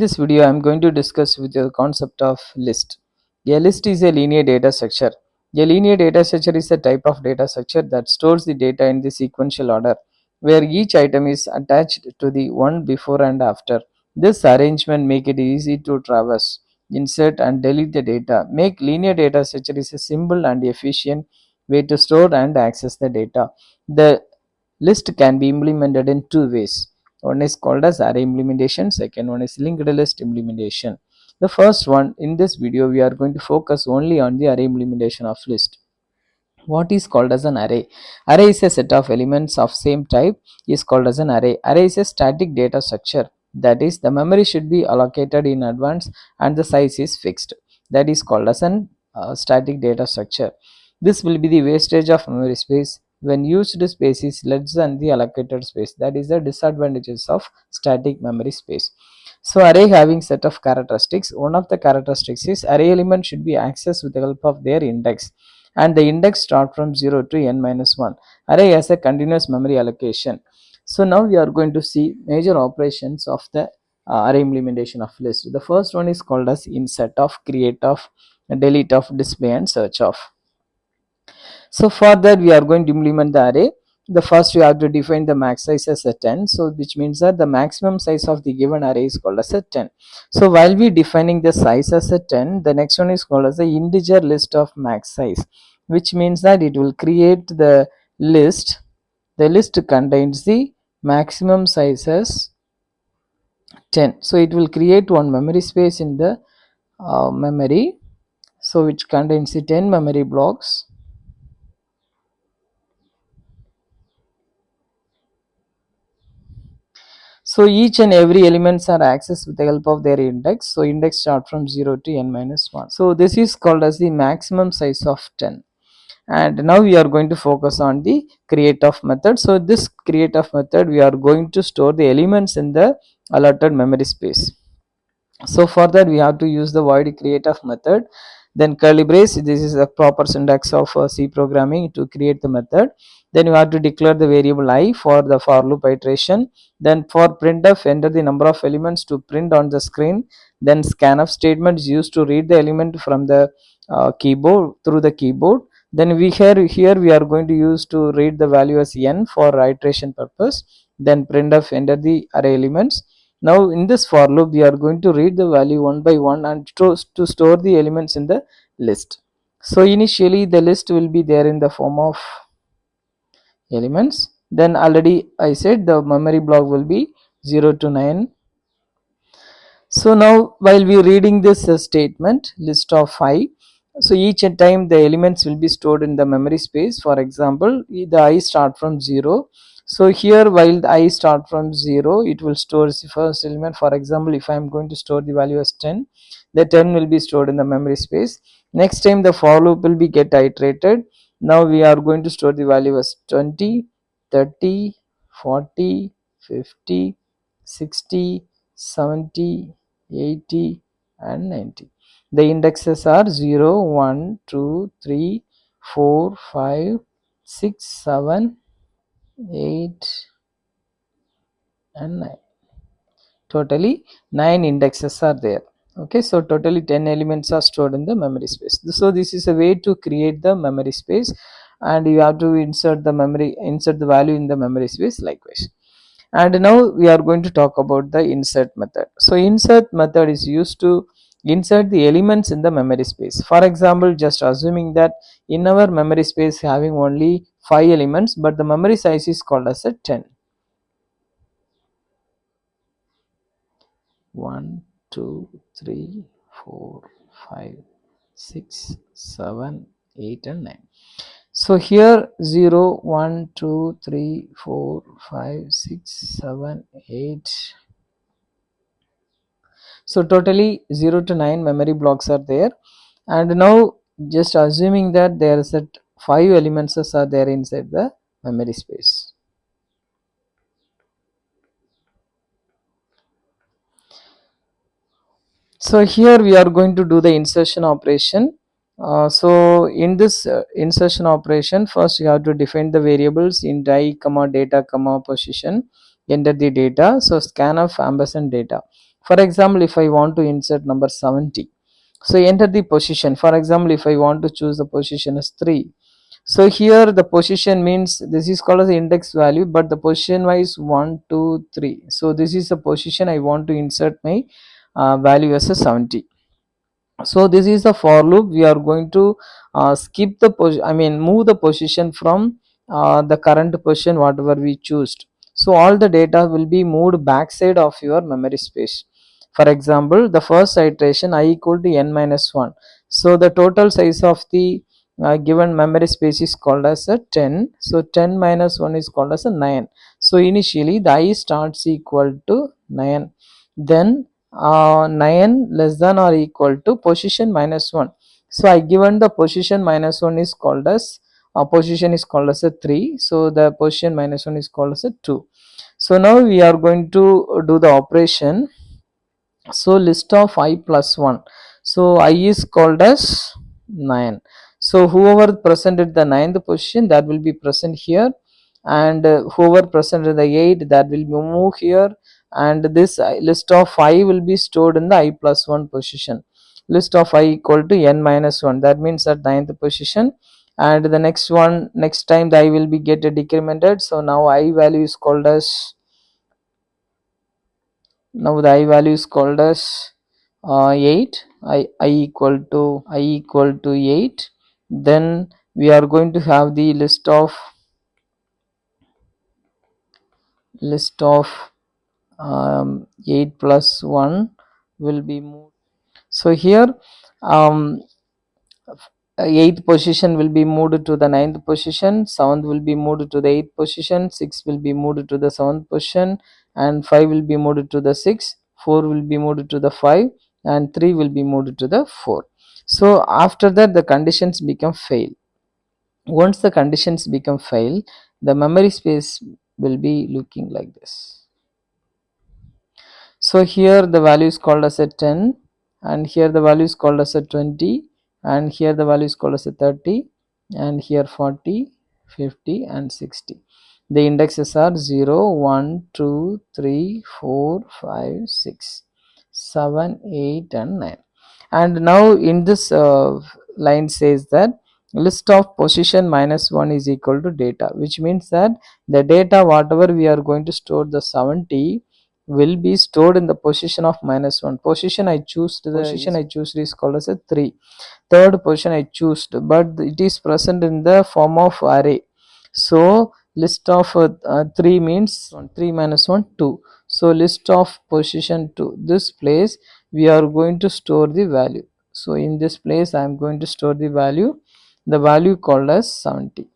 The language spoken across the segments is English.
this video, I am going to discuss with you the concept of list. A list is a linear data structure. A linear data structure is a type of data structure that stores the data in the sequential order, where each item is attached to the one before and after. This arrangement makes it easy to traverse, insert, and delete the data. Make linear data structure is a simple and efficient way to store and access the data. The list can be implemented in two ways. One is called as array implementation, second one is linked list implementation. The first one, in this video we are going to focus only on the array implementation of list. What is called as an array? Array is a set of elements of same type is called as an array. Array is a static data structure, that is the memory should be allocated in advance and the size is fixed, that is called as an static data structure. This will be the wastage of memory space when used space is less than the allocated space, that is the disadvantages of static memory space. So array having set of characteristics. One of the characteristics is array element should be accessed with the help of their index, and the index start from 0 to n minus 1. Array has a continuous memory allocation. So now we are going to see major operations of the array implementation of list. The first one is called as insert of, create of, delete of, display and search of. So for that we are going to implement the array. The first we have to define the max size as a 10, so which means that the maximum size of the given array is called as a 10. So while we defining the size as a 10, the next one is called as the integer list of max size, which means that it will create the list. The list contains the maximum size as 10, so it will create one memory space in the memory, so which contains the 10 memory blocks. So each and every elements are accessed with the help of their index. So index start from 0 to n minus 1. So this is called as the maximum size of 10. And now we are going to focus on the create of method. So this create of method, we are going to store the elements in the allotted memory space. So for that we have to use the void create of method, then curly brace. This is the proper syntax of C programming to create the method. Then you have to declare the variable I for the for loop iteration. Then for printf, enter the number of elements to print on the screen. Then scanf statement is used to read the element from the keyboard through the keyboard. Then here we are going to use to read the value as n for iteration purpose. Then printf, enter the array elements. Now in this for loop we are going to read the value one by one and to store the elements in the list. So initially the list will be there in the form of elements. Then already I said the memory block will be 0 to 9. So now while we reading this statement list of 5, so each time the elements will be stored in the memory space. For example, the I start from 0. So here while the I start from 0, it will store the first element. For example, if I am going to store the value as 10, the 10 will be stored in the memory space. Next time the for loop will be get iterated. Now we are going to store the value as 20, 30, 40, 50, 60, 70, 80 and 90. The indexes are 0, 1, 2, 3, 4, 5, 6, 7, 8 and 9. Totally 9 indexes are there. Okay, so totally 10 elements are stored in the memory space. So this is a way to create the memory space, and you have to insert the value in the memory space likewise. And now we are going to talk about the insert method. So insert method is used to insert the elements in the memory space. For example, just assuming that in our memory space having only 5 elements, but the memory size is called as a 10. 1, 2, 3, 4, 5, 6, 7, 8 and 9. So here 0, 1, 2, 3, 4, 5, 6, 7, 8. So totally 0 to 9 memory blocks are there. And now just assuming that there is at 5 elements are there inside the memory space. So here we are going to do the insertion operation. So in this insertion operation, first you have to define the variables int I, data, position, enter the data. So scanf ampersand data. For example, if I want to insert number 70, so enter the position. For example, if I want to choose the position as 3, so here the position means this is called as the index value, but the position wise 1 2 3, so this is the position I want to insert my value as a 70. So this is the for loop. We are going to skip the move the position from the current position whatever we choose. So all the data will be moved backside of your memory space. For example, the first iteration I equal to n minus 1, so the total size of the given memory space is called as a 10, so 10 minus 1 is called as a 9. So initially the I starts equal to 9, then 9 less than or equal to position minus 1. So I given the position minus 1 is called as position is called as a 3, so the position minus 1 is called as a 2. So now we are going to do the operation. So list of I plus 1, so I is called as 9, so whoever presented the ninth position that will be present here, and whoever presented the 8 that will be moved here, and this list of I will be stored in the I plus 1 position. List of I equal to n minus 1, that means at ninth position, and the next one, next time the I will be get decremented, so now I value is called as, now the I value is called as 8, I equal to 8. Then we are going to have the list of 8 plus 1 will be moved. So here um, 8th position will be moved to the ninth position, 7th will be moved to the 8th position, 6 will be moved to the 7th position, and 5 will be moved to the 6, 4 will be moved to the 5, and 3 will be moved to the 4. So after that the conditions become fail. Once the conditions become fail, the memory space will be looking like this. So here the value is called as a 10, and here the value is called as a 20, and here the value is called as a 30, and here 40, 50, and 60. The indexes are 0, 1, 2, 3, 4, 5, 6, 7, 8, and 9. And now in this line says that list of position minus 1 is equal to data, which means that the data whatever we are going to store, the 70 will be stored in the position of minus 1. Position I choose is called as a 3. Third position I choose, but it is present in the form of array. So list of 3 means 3 minus 1 2. So list of position 2, this place we are going to store the value. So in this place I am going to store the value called as 70.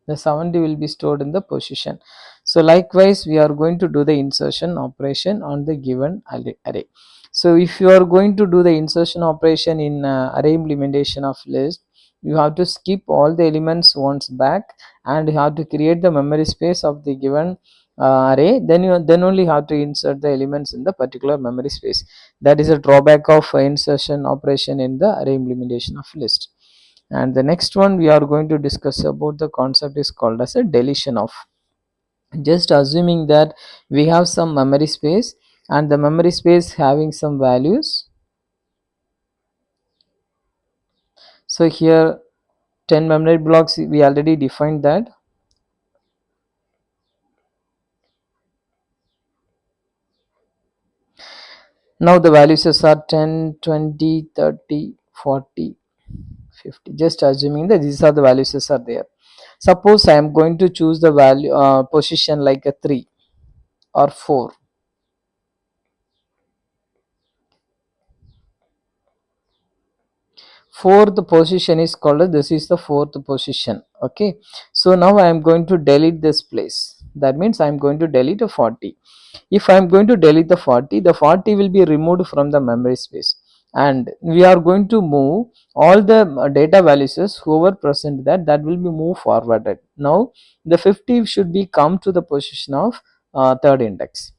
The 70 will be stored in the position. So likewise we are going to do the insertion operation on the given array. So if you are going to do the insertion operation in array implementation of list, you have to skip all the elements once back, and you have to create the memory space of the given array, then only have to insert the elements in the particular memory space. That is a drawback of insertion operation in the array implementation of list. And the next one we are going to discuss about the concept is called as a deletion of. Just assuming that we have some memory space, and the memory space having some values. So here 10 memory blocks, we already defined that. Now the values are 10, 20, 30, 40, 50. Just assuming that these are the values are there. Suppose I am going to choose the value position like a 3 or 4. Fourth position is called as, this is the fourth position. Okay, so now I am going to delete this place. That means I am going to delete a 40. If I am going to delete the 40, the 40 will be removed from the memory space, and we are going to move all the data values whoever present that will be moved forwarded. Now the 50 should be come to the position of third index.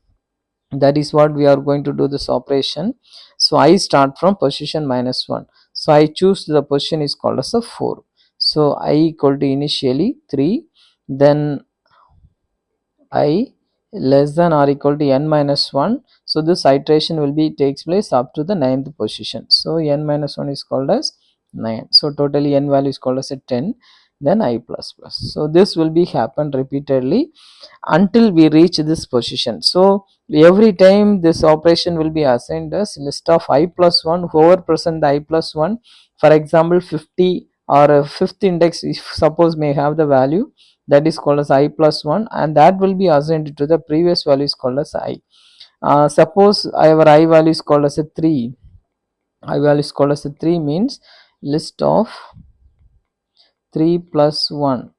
That is what we are going to do this operation. So I start from position minus 1, so I choose the position is called as a 4. So I equal to initially 3, then I less than or equal to n minus 1, So this iteration will be takes place up to the ninth position. So n minus 1 is called as 9. So totally n value is called as a 10, then I plus plus. So this will be happen repeatedly until we reach this position. So every time this operation will be assigned as list of I plus 1, whoever present the I plus 1, for example 50 or a fifth index, if suppose may have the value that is called as I plus 1, and that will be assigned to the previous value is called as I. Suppose our I value is called as a 3, I value is called as a 3 means list of 3 plus 1.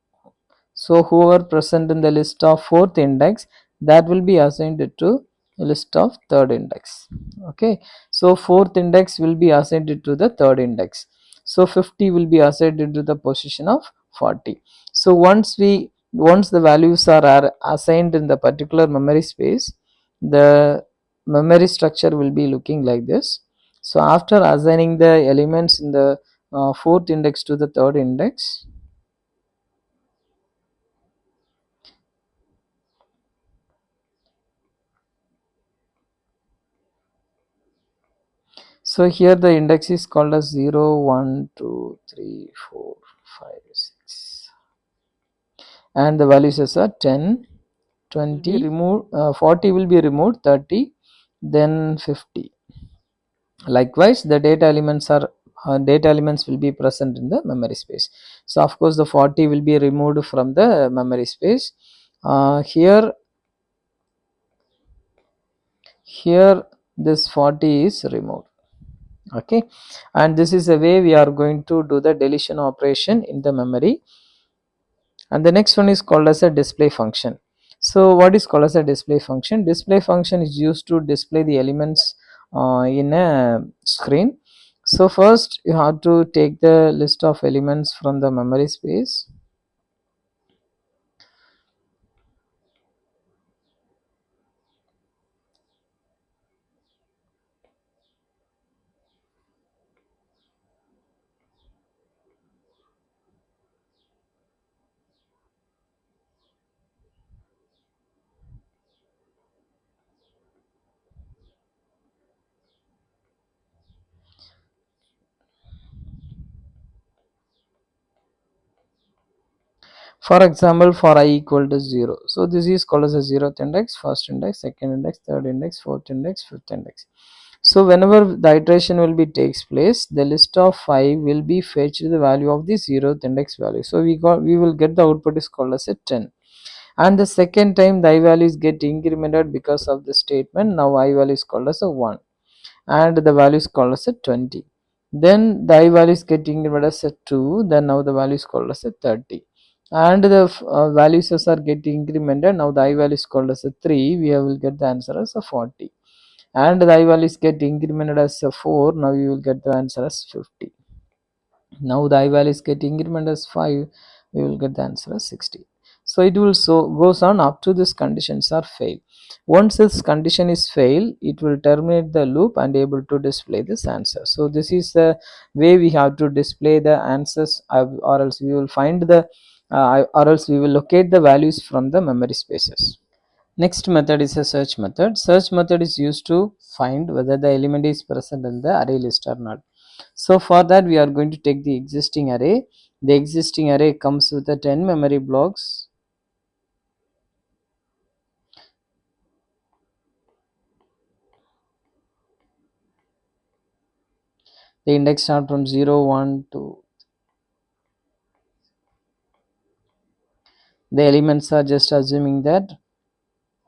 So whoever present in the list of fourth index, that will be assigned to list of third index. Okay, so fourth index will be assigned to the third index. So 50 will be assigned into the position of 40. So once the values are assigned in the particular memory space, the memory structure will be looking like this. So after assigning the elements in the fourth index to the third index, so here the index is called as 0, 1, 2, 3, 4, 5, 6, and the values are 10, 20, remove 40 will be removed, 30, then 50. Likewise, the data elements will be present in the memory space. So of course the 40 will be removed from the memory space. Here this 40 is removed. Okay, and this is a way we are going to do the deletion operation in the memory. And the next one is called as a display function. So what is called as a display function? Display function is used to display the elements in a screen. So first you have to take the list of elements from the memory space. For example, for I equal to 0, so this is called as a 0th index, first index, second index, third index, fourth index, fifth index. So whenever the iteration will be takes place, the list of 5 will be fetched the value of the 0th index value. So we will get the output is called as a 10. And the second time the I value is get incremented because of the statement. Now I value is called as a 1, and the value is called as a 20. Then the I value is getting incremented as a 2. Then now the value is called as a 30, and the values are getting incremented. Now the I value is called as a 3. We will get the answer as a 40, and the I value is getting incremented as a 4. Now you will get the answer as 50. Now the I value is getting incremented as 5. We will get the answer as 60. So it will goes on up to this conditions are fail. Once this condition is fail, it will terminate the loop and able to display this answer. So this is the way we have to display the answers, or else we will find the or else we will locate the values from the memory spaces. Next method is a search method. Search method is used to find whether the element is present in the array list or not. So for that we are going to take the existing array. The existing array comes with the 10 memory blocks. The index start from 0, 1, 2. The elements are just assuming that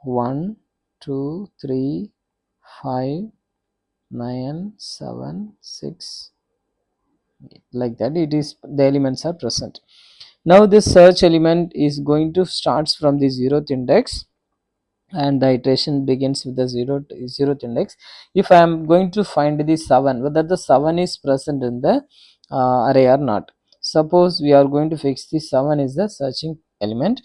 1, 2, 3, 5, 9, 7, 6, like that. It is the elements are present. Now this search element is going to starts from the 0th index, and the iteration begins with the 0th index. If I am going to find the 7, whether the 7 is present in the array or not. Suppose we are going to fix the 7 is the searching element.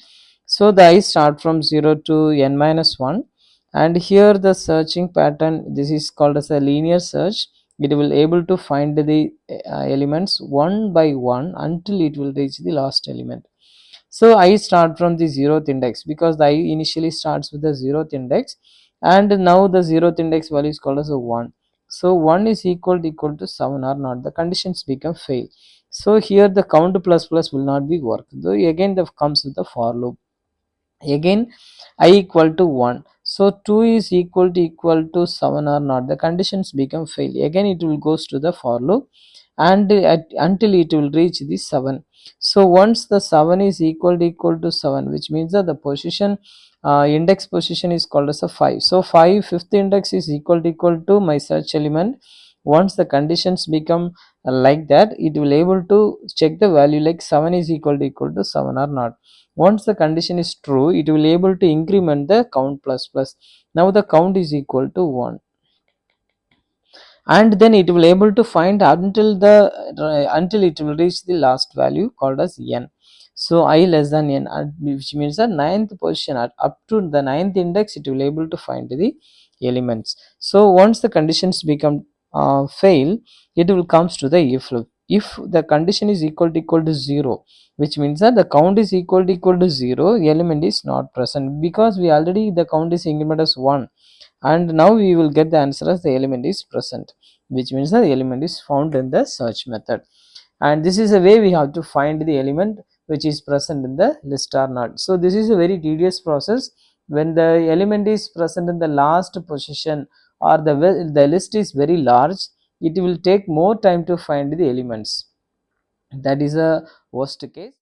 So the I start from 0 to n minus 1, and here the searching pattern, this is called as a linear search. It will able to find the elements one by one until it will reach the last element. So I start from the 0th index because the I initially starts with the 0th index, and now the zeroth index value is called as a 1. So 1 is equal to 7 or not, the conditions become fail. So here the count plus plus will not be work, though again the comes with the for loop. Again I equal to 1, so 2 is equal to 7 or not, the conditions become fail. Again it will goes to the for loop, and until it will reach the 7. So once the 7 is equal to 7, which means that the position, index position is called as a 5. So 5 fifth index is equal to my search element. Once the conditions become like that, it will able to check the value like 7 is equal to 7 or not. Once the condition is true, it will able to increment the count plus plus. Now the count is equal to 1, and then it will able to find until it will reach the last value called as n. So I less than n, which means the ninth position, up to the ninth index it will able to find the elements. So once the conditions become fail, it will comes to the if loop. If the condition is equal to 0, which means that the count is equal to 0, element is not present, because we already the count is increment as 1, and now we will get the answer as the element is present, which means the element is found in the search method. And this is a way we have to find the element which is present in the list or not. So this is a very tedious process. When the element is present in the last position, or the list is very large, it will take more time to find the elements. That is a worst case.